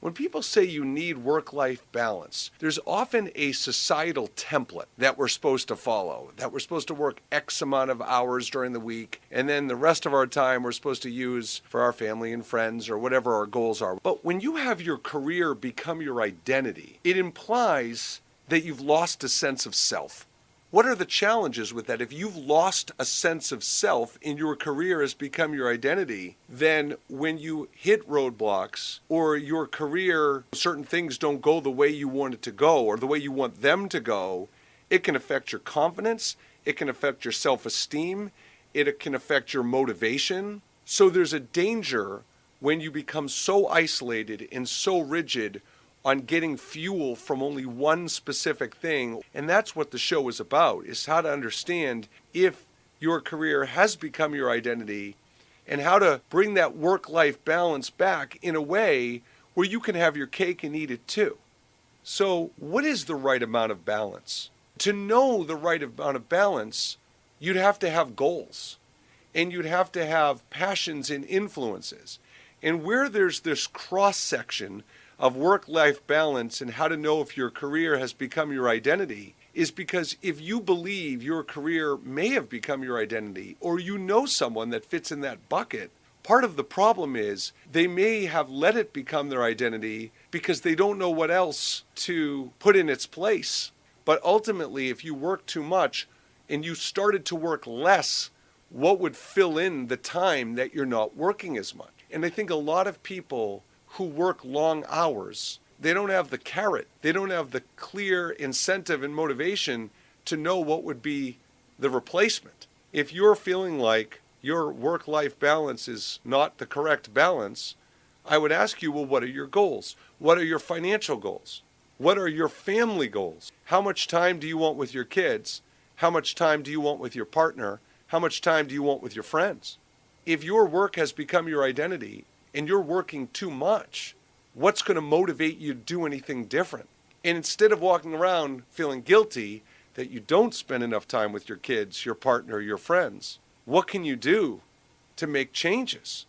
When people say you need work-life balance, there's often a societal template that we're supposed to follow, that we're supposed to work X amount of hours during the week, and then the rest of our time we're supposed to use for our family and friends or whatever our goals are. But when you have your career become your identity, it implies that you've lost a sense of self. What are the challenges with that? If you've lost a sense of self and your career has become your identity, then when you hit roadblocks or your career, certain things don't go the way you want it to go or the way you want them to go, it can affect your confidence, it can affect your self-esteem, it can affect your motivation. So there's a danger when you become so isolated and so rigid on getting fuel from only one specific thing. And that's what the show is about, is how to understand if your career has become your identity and how to bring that work-life balance back in a way where you can have your cake and eat it too. So what is the right amount of balance? To know the right amount of balance, you'd have to have goals and you'd have to have passions and influences. And where there's this cross-section of work-life balance and how to know if your career has become your identity is because if you believe your career may have become your identity or you know someone that fits in that bucket, part of the problem is they may have let it become their identity because they don't know what else to put in its place. But ultimately, if you work too much and you started to work less, what would fill in the time that you're not working as much? And I think a lot of people who work long hours, they don't have the carrot. They don't have the clear incentive and motivation to know what would be the replacement. If you're feeling like your work-life balance is not the correct balance, I would ask you, well, what are your goals? What are your financial goals? What are your family goals? How much time do you want with your kids? How much time do you want with your partner? How much time do you want with your friends? If your work has become your identity, and you're working too much, what's going to motivate you to do anything different? And instead of walking around feeling guilty that you don't spend enough time with your kids, your partner, your friends, what can you do to make changes?